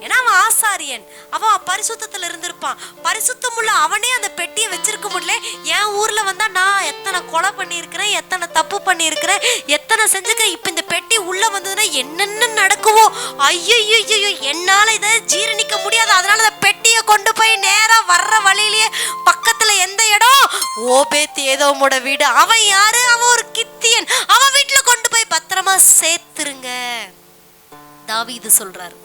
ஏன்னா அவன் ஆசாரியன், அவன் பரிசுத்தத்துல இருந்திருப்பான். பரிசுத்தம் உள்ள அவனே அந்த பெட்டியை வச்சிருக்க முடியல. என் ஊர்ல வந்தா நான் எத்தனை கொலை பண்ணியிருக்கிறேன், எத்தனை தப்பு பண்ணியிருக்கிறேன், எத்தனை செஞ்சுக்கிறேன், இப்ப இந்த பெட்டி உள்ள வந்ததுன்னா என்னென்ன நடக்குவோ, ஐயோ என்னால இதை ஜீரணிக்க முடியாது. அதனால அந்த பெட்டியை கொண்டு போய் நேரா வர்ற வழியிலேயே பக்கத்துல எந்த இடம், ஓபேத் ஏதோமோட வீடு. அவன் யாரு? அவன் ஒரு கித்தியன். அவன் வீட்டுல கொண்டு போய் பத்திரமா சேர்த்துருங்க. தாவீது சொல்றாரு,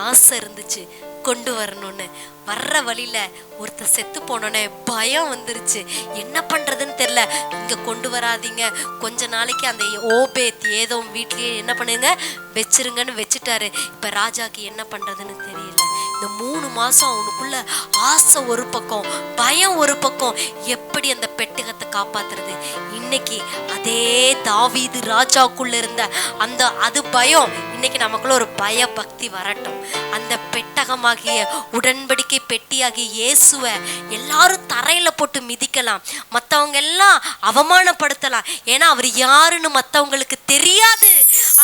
ஆசை இருந்துச்சு கொண்டு வரணும்னு. வர்ற வழியில ஒருத்தர் செத்து போனோன்னே பயம் வந்துருச்சு, என்ன பண்றதுன்னு தெரியல. இங்க கொண்டு வராதீங்க, கொஞ்ச நாளைக்கு அந்த ஓபேத் ஏதோ வீட்லயே என்ன பண்ணுங்க வச்சிருங்கன்னு வச்சுட்டாரு. இப்ப ராஜாக்கு என்ன பண்றதுன்னு தெரியல. இந்த 3 மாசம் அவனுக்குள்ள ஆசை ஒரு பக்கம், பயம் ஒரு பக்கம், எப்படி அந்த பெட்டகத்தை காப்பாத்துறது. இன்னைக்கு அதே தாவீது ராஜாக்குள்ள இருந்த அது பயம் இன்னைக்கு நமக்குள்ள ஒரு பய பக்தி வரட்டும். அந்த பெட்டகமாகிய உடன்படிக்கை பெட்டியாகிய இயேசுவை எல்லாரும் தரையில போட்டு மிதிக்கலாம், மற்றவங்க எல்லாம் அவமானப்படுத்தலாம், ஏன்னா அவர் யாருன்னு மற்றவங்களுக்கு தெரியாது.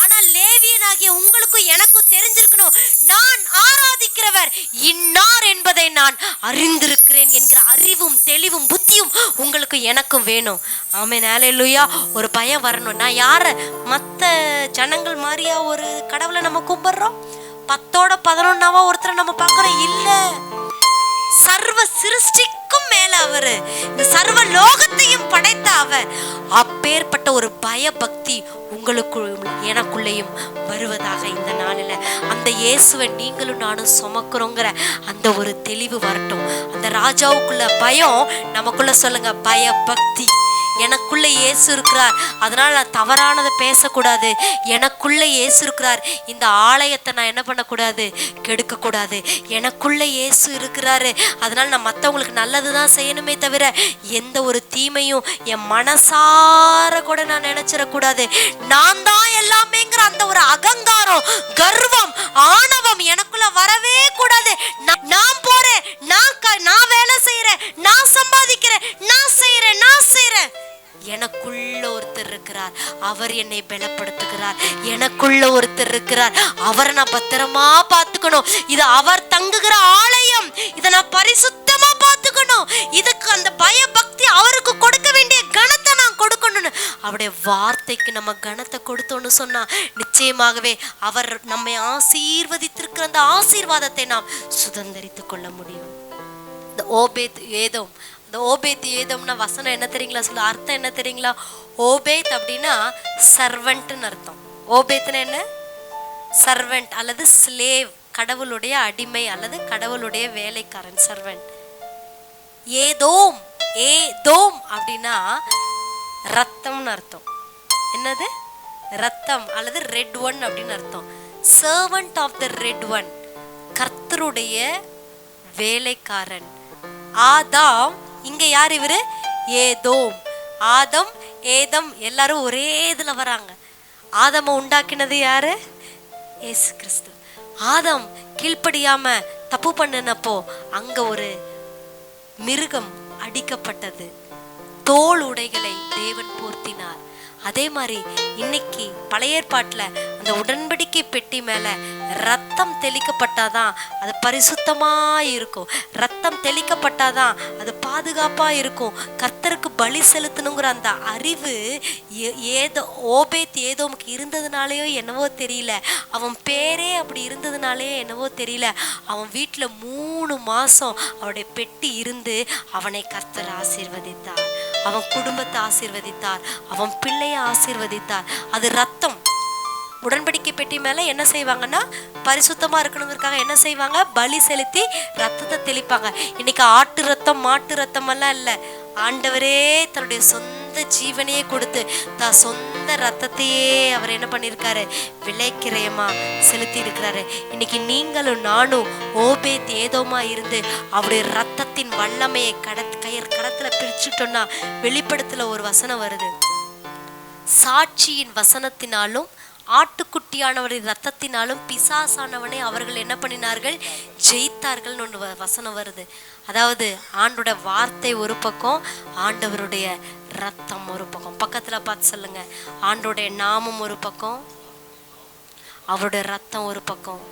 ஆனா லேவியனாகிய உங்களுக்கும் எனக்கும் தெரிஞ்சிருக்கணும், நான் ஆராதிக்கிறவர் இன்னார் என்பதை நான் அறிந்திருக்கிறேன் என்கிற அறிவும் தெளிவும் புத்தியும் உங்களுக்கு எனக்கும் வேணும். ஆமென், ஹல்லேலூயா. ஒரு பயம் வரணும். நான் யார மற்ற ஜனங்கள் மாதிரியா ஒரு கடவுளை நம்ம கும்பிடுறோம்? 10ஓட 11ஆவா ஒருத்தரை நம்ம பார்க்கிறோம்? இல்ல, சர்வ சிருஷ்டிக்கும் மேல அவரு, இந்த சர்வ லோகத்தையும் படைத்த அவர். அப்பேற்பட்ட ஒரு பயபக்தி உங்களுக்கு எனக்குள்ளேயும் வருவதாக இந்த நாளில் அந்த இயேசுவை நீங்களும் நானும் சுமக்கிறோங்கிற அந்த ஒரு தெளிவு வரட்டும். அந்த ராஜாவுக்குள்ள பயம் நமக்குள்ள சொல்லுங்க, பயபக்தி. எனக்குள்ள இயேசு இருக்கிறார், அதனால நான் தவறானதை பேசக்கூடாது. எனக்குள்ள இயேசு இருக்கிறார், இந்த ஆலயத்தை நான் என்ன பண்ணக்கூடாது, கெடுக்க கூடாது. எனக்குள்ள இயேசு இருக்கிறாரு, அதனால நான் மற்றவங்களுக்கு நல்லதுதான் செய்யணுமே தவிர எந்த ஒரு தீமையும் என் மனசார கூட நான் நினைச்சிடக்கூடாது. நான் தான் எல்லாமேங்கிற அந்த ஒரு அகங்காரம், கர்வம், ஆணவம் எனக்குள்ள வரவே கூடாது. நான் போறேன், நான் வேலை செய்யறேன், நான் சம்பாதிக்கிறேன், நான் செய்யறேன். எனக்குள்ள ஒருத்தர் இருக்கிறார், அவர் என்னை பலப்படுத்துகிறார். எனக்குள்ள ஒருத்தர் இருக்கிறார், அவரை நான் பத்திரமா பார்த்துக்கணும். இது அவர் தங்குகிற ஆலயம், இதை நான் பரிசுத்தமா பார்த்துக்கணும். இதுக்கு அந்த பயபக்தி அவருக்கு கொடுக்க வேண்டிய கனத்தை நான் கொடுக்கணும்னு அவருடைய வார்த்தைக்கு நம்ம கனத்தை கொடுத்தோன்னு சொன்னா நிச்சயமாகவே அவர் நம்மை ஆசீர்வதித்திருக்கிற அந்த ஆசீர்வாதத்தை நாம் சுதந்திரித்துக் கொள்ள முடியும். இந்த ஓபேத் ஏதோம், இந்த ஓபேத் ஏதோம்னா வசனம் என்ன தெரியுங்களா, சொல்ல அர்த்தம் என்ன தெரியுங்களா? ஓபேத் அப்படின்னா சர்வெண்ட்னு அர்த்தம். ஓபேத்னா என்ன? சர்வெண்ட் அல்லது ஸ்லேவ், கடவுளுடைய அடிமை அல்லது கடவுளுடைய வேலைக்காரன், சர்வெண்ட். ஏதோம், ஏதோம் அப்படின்னா ரத்தம்னு அர்த்தம். என்னது? ரத்தம் அல்லது ரெட் ஒன் அப்படின்னு அர்த்தம். Servant of the red one, கர்த்தருடைய வேலைக்காரன். ஆதாம், இங்க யார் இவரு? ஏதோம். ஆதம் ஏதம் எல்லாரும் ஒரே இதுல வராங்க. ஆதம உண்டாக்கினது யாரு? இயேசு கிறிஸ்து. ஆதம் கீழ்ப்படியாம தப்பு பண்ணினப்போ அங்க ஒரு மிருகம் அடிக்கப்பட்டது, தோல் உடைகளை தேவன் போர்த்தினார். அதே மாதிரி இன்னைக்கு பழைய ஏற்பாட்டுல அந்த உடன்படிக்கை பெட்டி மேல ரத்தம் தெளிக்கப்பட்டாதான் அது பரிசுத்தமா இருக்கும். ரத்தம் தெளிக்கப்பட்டாதான் அது பாதுகாப்பா இருக்கும். கர்த்தருக்கு பலி செலுத்தணுங்கிற அந்த அறிவு ஓபேத் ஏதோமுக்கு இருந்ததுனாலேயோ என்னவோ தெரியல, அவன் பேரே அப்படி இருந்ததுனாலேயோ என்னவோ தெரியல, அவன் வீட்டுல 3 மாசம் அவருடைய பெட்டி இருந்து அவனை கர்த்தர் ஆசீர்வதித்தார், அவன் குடும்பத்தை ஆசீர்வதித்தார், அவன் பிள்ளையை ஆசீர்வதித்தார். அது ரத்தம். உடன்படிக்கை பெட்டி மேல என்ன செய்வாங்கன்னா, பரிசுத்தமா இருக்கணுங்கிறதுக்காக என்ன செய்வாங்க, பலி செலுத்தி ரத்தத்தை தெளிப்பாங்க. இன்னைக்கு ஆட்டு ரத்தம் மாட்டு ரத்தம் எல்லாம் இல்ல, ஆண்டவரே தன்னுடைய சொந்த ஜீவனையே கொடுத்து தான் சொந்த ரத்தத்தையே அவர் என்ன பண்ணிருக்காரு, விலைக்கிரயமா செலுத்தி இருக்கிறாரு. இன்னைக்கு நீங்களும் நானும் ஓபேத் ஏதோமா இருந்து அவருடைய ரத்தத்தின் வல்லமையை கடத்துல பிரிச்சுட்டோம்னா, வெளிப்படுத்துல ஒரு வசனம் வருது, சாட்சியின் வசனத்தினாலும் ஆட்டுக்குட்டியானவரின் ரத்தத்தினாலும் பிசாசானவனை அவர்கள் என்ன பண்ணினார்கள், ஜெயித்தார்கள் ஒன்று வசனம் வருது. அதாவது ஆண்டோட வார்த்தை ஒரு பக்கம், ஆண்டவருடைய ரத்தம் ஒரு பக்கம். பக்கத்துல பார்த்து சொல்லுங்க, ஆண்டோடைய நாமம் ஒரு பக்கம், அவருடைய ரத்தம் ஒரு பக்கம்.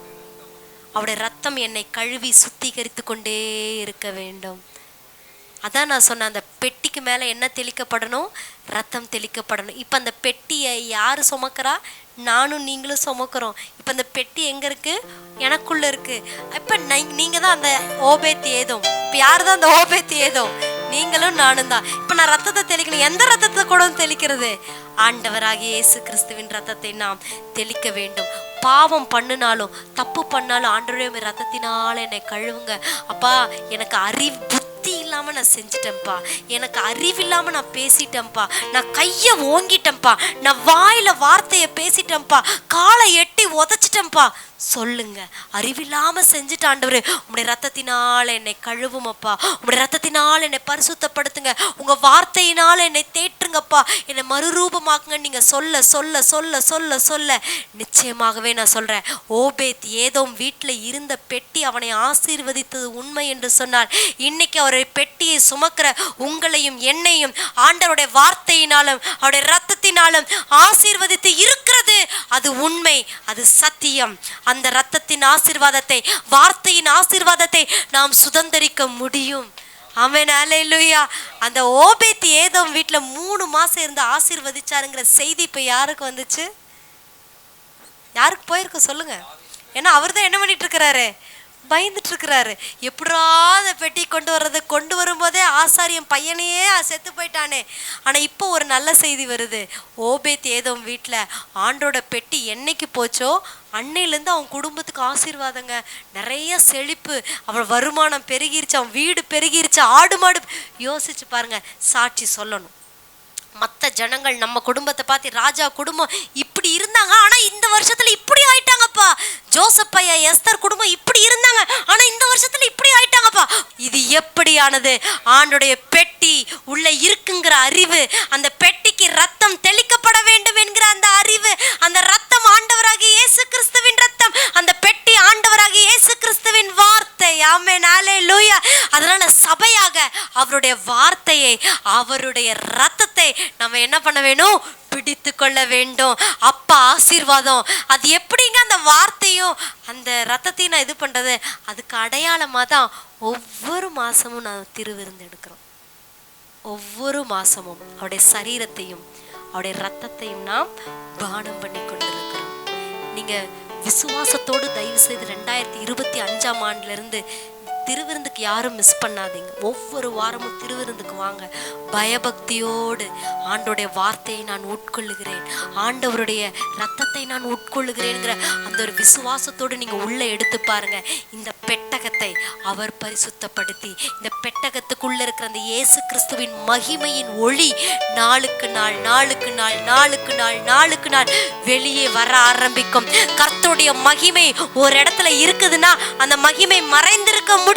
அவருடைய ரத்தம் என்னை கழுவி சுத்திகரித்து கொண்டே இருக்க வேண்டும். அதான் நான் சொன்னேன், அந்த பெட்டிக்கு மேலே என்ன தெளிக்கப்படணும், ரத்தம் தெளிக்கப்படணும். இப்போ அந்த பெட்டியை யார் சுமக்கிறா, நானும் நீங்களும் சுமக்கிறோம். இப்போ அந்த பெட்டி எங்கே இருக்குது, எனக்குள்ளே இருக்குது. இப்போ நீங்கள் தான் அந்த ஓபேத் ஏதோம். இப்போ யார் தான் அந்த ஓபேத் ஏதோம், நீங்களும் நானும் தான். இப்போ நான் ரத்தத்தை தெளிக்கணும், எந்த ரத்தத்தை கூட தெளிக்கிறது, ஆண்டவராகிய இயேசு கிறிஸ்துவின் ரத்தத்தை நாம் தெளிக்க வேண்டும். பாவம் பண்ணினாலும் தப்பு பண்ணாலும் ஆண்டவருடைய ரத்தத்தினால என்னை கழுவுங்க அப்பா. எனக்கு அறிவு இல்லாம நான் செஞ்சிட்டேன்ப்பா, எனக்கு அறிவில்லாம நான் பேசிட்டேன்ப்பா, நான் கைய ஓங்கிட்டேன்ப்பா, நான் வாயில வார்த்தைய பேசிட்டேன்ப்பா, காலை எட்டி உதைச்சிட்டேன்ப்பா, சொல்லுங்க. அறிவில்லாம செஞ்சுட்டு ஆண்டவரே உம்முடைய ரத்தத்தினால என்னை கழுவும் அப்பா, உம்முடைய ரத்தத்தினால என்னை பரிசுத்தப்படுத்துங்க, உங்க வார்த்தையினால என்னை தேற்றுங்கப்பா, என்னை மறுரூபமாக்குங்க. நீங்க சொல்ல சொல்ல சொல்ல சொல்ல சொல்ல நிச்சயமாகவே நான் சொல்றேன், ஓபேத் ஏதோம் வீட்டில் இருந்த பெட்டி அவனை ஆசீர்வதித்தது உண்மை என்று சொன்னால், இன்னைக்கு அவருடைய பெட்டியை சுமக்கிற உங்களையும் என்னையும் ஆண்டவருடைய வார்த்தையினாலும் அவருடைய ரத்தத்தினாலும் ஆசீர்வதித்து இருக்கிறது. அது உண்மை, அது சத்தியம். அந்த ரத்தத்தின் ஆசீர்வாதத்தை, வார்த்தையின் ஆசீர்வாதத்தை நாம் சுதந்தரிக்க முடியும். ஆமென், அல்லேலூயா. அந்த ஓபேத் ஏதோம் வீட்டில் 3 மாசம் இருந்து ஆசீர்வதிச்சாருங்கிற செய்தி இப்ப யாருக்கு வந்துச்சு? யாருக்கு போயிருக்கு சொல்லுங்க? ஏன்னா அவர் தான் என்ன பண்ணிட்டு இருக்கிறாரு? பயந்துட்டு இருக்கிறாரு. எப்படா அந்த பெட்டி கொண்டு வர்றது? கொண்டு வரும்போதே ஆசாரியம் பையனையே செத்து போயிட்டானே. ஆனா இப்போ ஒரு நல்ல செய்தி வருது. ஓபேத் ஏதோம் வீட்டில் ஆண்டோட பெட்டி என்னைக்கு போச்சோ அன்னையிலேருந்து அவன் குடும்பத்துக்கு ஆசீர்வாதங்க. நிறைய செழிப்பு, அவன் வருமானம் பெருகிருச்சு, அவன் வீடு பெருகிருச்சு, ஆடு மாடு. யோசிச்சு பாருங்க, சாட்சி சொல்லணும். மற்ற ஜனங்கள் நம்ம குடும்பத்தை பார்த்து, ராஜா குடும்பம் இப்படி இருந்தாங்க ஆனா இந்த வருஷத்துல இப்படி ஆயிட்டாங்கப்பா, ஜோசப் ஐயா எஸ்தர் குடும்பம் இப்படி இருந்தாங்க ஆனா இந்த வருஷத்துல இப்படி ஆயிட்டாங்கப்பா. இது எப்படியானது? ஆண்டுடைய பெட்டி உள்ள இருக்குங்கிற அறிவு, அந்த பெட்டிக்கு ரத்தம் தெளிக்கப்பட வேண்டும் என்கிற அந்த அறிவு, அந்த ரத்தம் ஆண்டவராகிய இயேசு கிறிஸ்துவின் ரத்தம், அந்த பெட்டி ஆண்டவராகிய இயேசு கிறிஸ்துவின் வார்த்தை. ஆமென், அல்லேலூயா. அதனால சபையாக அவருடைய வார்த்தையை, அவருடைய ரத்தத்தை நம்ம என்ன பண்ண வேணும்? பிடித்து கொள்ள வேண்டும். அப்பா ஆசீர்வாதம். அது எப்படிங்க அந்த வார்த்தையும் அந்த ரத்தத்தையும் நான் இது பண்றது? அதுக்கு அடையாளமா தான் ஒவ்வொரு மாசமும் நான் திருவிருந்து எடுக்கிறோம். ஒவ்வொரு மாசமும் அவருடைய சரீரத்தையும் அவருடைய ரத்தத்தையும் நாம் பானம் பண்ணி கொண்டிருக்கிறோம். நீங்க விசுவாசத்தோடு தயவு செய்து 2025ஆம் ஆண்டுல இருந்து திருவிருந்துக்கு யாரும் மிஸ் பண்ணாதீங்க. ஒவ்வொரு வாரமும் திருவிருந்துக்கு வாங்க. பயபக்தியோடு ஆண்டோடைய வார்த்தையை நான் உட்கொள்ளுகிறேன், ஆண்டவருடைய ரத்தத்தை நான் உட்கொள்ளுகிறேன்ங்கிற அந்த ஒரு விசுவாசத்தோடு நீங்க உள்ள எடுத்து பாருங்க. இந்த பெட்டகத்தை அவர் பரிசுத்தப்படுத்தி, இந்த பெட்டகத்துக்குள்ள இருக்கிற அந்த இயேசு கிறிஸ்துவின் மகிமையின் ஒளி நாளுக்கு நாள் நாளுக்கு நாள் நாளுக்கு நாள் நாளுக்கு நாள் வெளியே வர ஆரம்பிக்கும். கர்த்தருடைய மகிமை ஒரு இடத்துல இருக்குதுன்னா அந்த மகிமை மறைந்திருக்க முடியாது.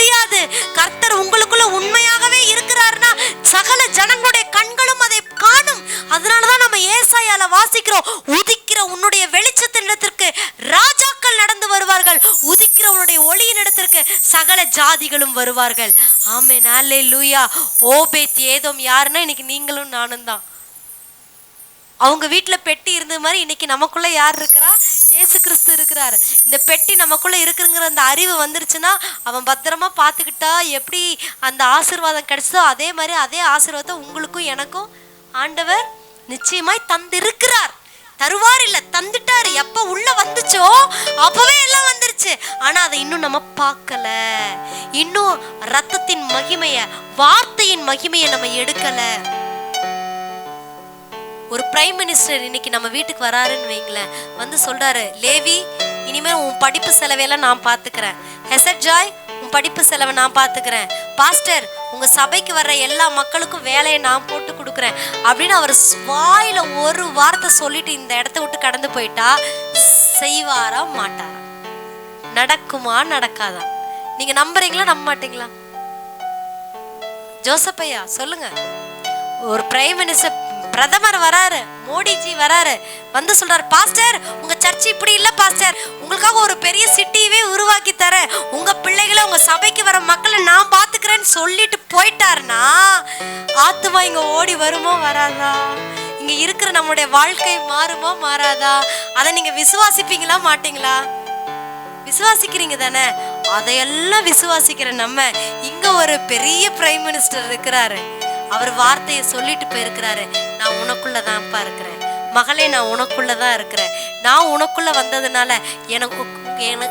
கர்த்தர் உங்களுக்குள்ள உண்மையாகவே இருக்கிறார்னா சகல ஜனங்களுடைய கண்களும் அதை காணும். அதனாலதான் நம்ம ஏசாயால வாசிக்கிறோம், உதிக்கிற உன்னுடைய வெளிச்சத்தின் இடத்திற்கு ராஜாக்கள் நடந்து வருவார்கள், உதிக்கிற உன்னுடைய ஒளியின் இடத்திற்கு சகல ஜாதிகளும் வருவார்கள். ஆமென், அல்லேலூயா. ஓபேத் ஏதோம் யாருன்னா இன்னைக்கு நீங்களும் நானும் தான். அவங்க வீட்டுல பெட்டி இருந்தது மாதிரி இன்னைக்கு நமக்குள்ள யார் இருக்கிறா? இயேசு கிறிஸ்து இருக்கிறாரு. இந்த பெட்டி நமக்குள்ள இருக்குங்கிற அந்த அறிவு வந்துருச்சுன்னா அவன் பத்திரமா பார்த்துக்கிட்டா எப்படி அந்த ஆசீர்வாதம் கிடைச்சதோ அதே மாதிரி அதே ஆசீர்வாதத்தை உங்களுக்கும் எனக்கும் ஆண்டவர் நிச்சயமாய் தந்திருக்கிறார். தருவார் இல்ல, தந்துட்டாரு. எப்ப உள்ள வந்துச்சோ அப்பவே எல்லாம் வந்துருச்சு. ஆனா அதை இன்னும் நம்ம பார்க்கல. இன்னும் ரத்தத்தின் மகிமைய, வார்த்தையின் மகிமையை நம்ம எடுக்கல. ஒரு பிரைம் மினிஸ்டர் இன்னைக்கு நம்ம வீட்டுக்கு வராருன்னு வைங்களேன், வந்து சொல்றாரு, லேவி இனிமே உன் படிப்பு செலவையெல்லாம் நான் பார்த்துக்கிறேன், ஹெசட்ஜாய் உன் படிப்பு செலவை நான் பார்த்துக்கிறேன், பாஸ்டர் உங்க சபைக்கு வர்ற எல்லா மக்களுக்கும் வேலையை நான் போட்டு கொடுக்குறேன் அப்படின்னு அவர் வாயில ஒரு வார்த்தை சொல்லிட்டு இந்த இடத்த விட்டு கடந்து போயிட்டா செய்வாரா மாட்டாரா? நடக்குமா நடக்காதா? நீங்க நம்புறீங்களா நம்ப மாட்டீங்களா? ஜோசப் ஐயா சொல்லுங்க. ஒரு பிரைம் மினிஸ்டர், பிரதமர் வராரு, மோடிஜி வராரு, வந்து சொல்றாரு, பாஸ்டர் உங்க சர்ச் இப்படி இல்ல பாஸ்டர், உங்களுக்காக ஒரு பெரிய சிட்டியவே உருவாக்கி தரேன், உங்க பிள்ளைகளை உங்க சபைக்கு வர மக்களை நான் பாத்துக்கிறேன்னு சொல்லிட்டு போயிட்டாருன்னா ஆத்துமா இங்க ஓடி வருமோ வராதா? இங்க இருக்கிற நம்மளுடைய வாழ்க்கை மாறுமோ மாறாதா? அதை நீங்க விசுவாசிப்பீங்களா மாட்டீங்களா? விசுவாசிக்கிறீங்க தானே? அதையெல்லாம் விசுவாசிக்கிற நம்ம இங்க ஒரு பெரிய பிரைம் மினிஸ்டர் இருக்கிறாரு. அவர் வார்த்தையை சொல்லிட்டு போயிருக்கிறாரு, நான் உனக்குள்ளதான்ப்பா இருக்கிறேன் மகளே, நான் உனக்குள்ளதான் இருக்கிறேன். நான் உனக்குள்ள வந்ததுனால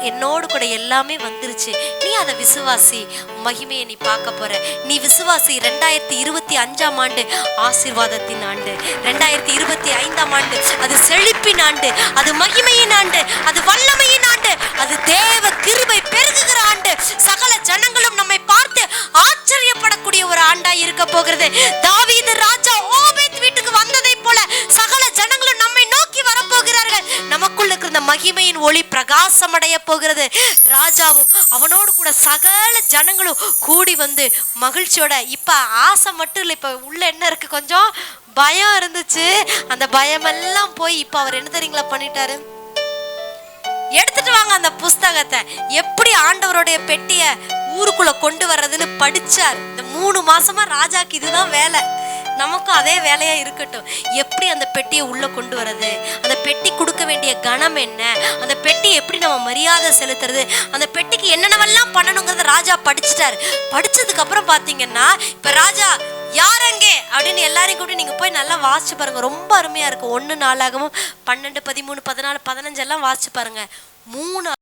என்னோடு கூட எல்லாமே வந்துருச்சு. நீ அதை விசுவாசி, மகிமையை நீ பார்க்க போற. நீ விசுவாசி. 2025ஆம் ஆண்டு ஆசீர்வாதத்தின் ஆண்டு, 2025ஆம் ஆண்டு அது செழிப்பின் ஆண்டு, அது மகிமையின் ஆண்டு, அது வல்லமையின் ஆண்டு, அது தேவ கிருபை பெருகுகிற ஆண்டு. சகல ஜனங்களும் நம்மை பார்த்து ஆச்சரியப்படக்கூடிய ஒரு ஆண்டா இருக்க போகிறது. தாவீது ராஜா ஓபேத் வீட்டுக்கு வந்ததை போல சகல ஜனங்களும் நம்மை நோக்கி வரப்போகிறார்கள். நமக்குள்ள இருக்கிற மகிமையின் ஒளி பிரகாசமடைய போகிறது. ராஜாவும் அவனோடு கூட சகல ஜனங்களும் கூடி வந்து மகிழ்ச்சியோட, இப்ப ஆசை மட்டும் இல்லை, இப்ப உள்ள என்ன இருக்கு, கொஞ்சம் பயம் இருந்துச்சு. அந்த பயமெல்லாம் போய் இப்ப அவர் என்ன தெரியுங்களா பண்ணிட்டாரு, எடுத்துட்டு வாங்க அந்த புஸ்தகத்தை. எப்படி ஆண்டவருடைய பெட்டிய ஊருக்குள்ள கொண்டு வர்றதுன்னு படிச்சார். இந்த 3 மாசமா ராஜாக்கு இதுதான் வேலை. நமக்கும் அதே வேலையா இருக்கட்டும். எப்படி அந்த பெட்டியை உள்ள கொண்டு வர்றது, அந்த பெட்டி கொடுக்க வேண்டிய கணம் என்ன, அந்த பெட்டி எப்படி நம்ம மரியாதை செலுத்துறது, அந்த பெட்டிக்கு என்னென்னவெல்லாம் பண்ணணுங்கிறத ராஜா படிச்சுட்டாரு. படிச்சதுக்கு அப்புறம் பாத்தீங்கன்னா இப்ப ராஜா யார் அங்கே அப்படின்னு எல்லாரையும் கூப்பிட்டு நீங்க போய் நல்லா வாசிச்சு பாருங்க. ரொம்ப அருமையா இருக்கு. 1 நாளாகவும் 12, 13, 14, 15 எல்லாம் வாசிச்சு பாருங்க. 3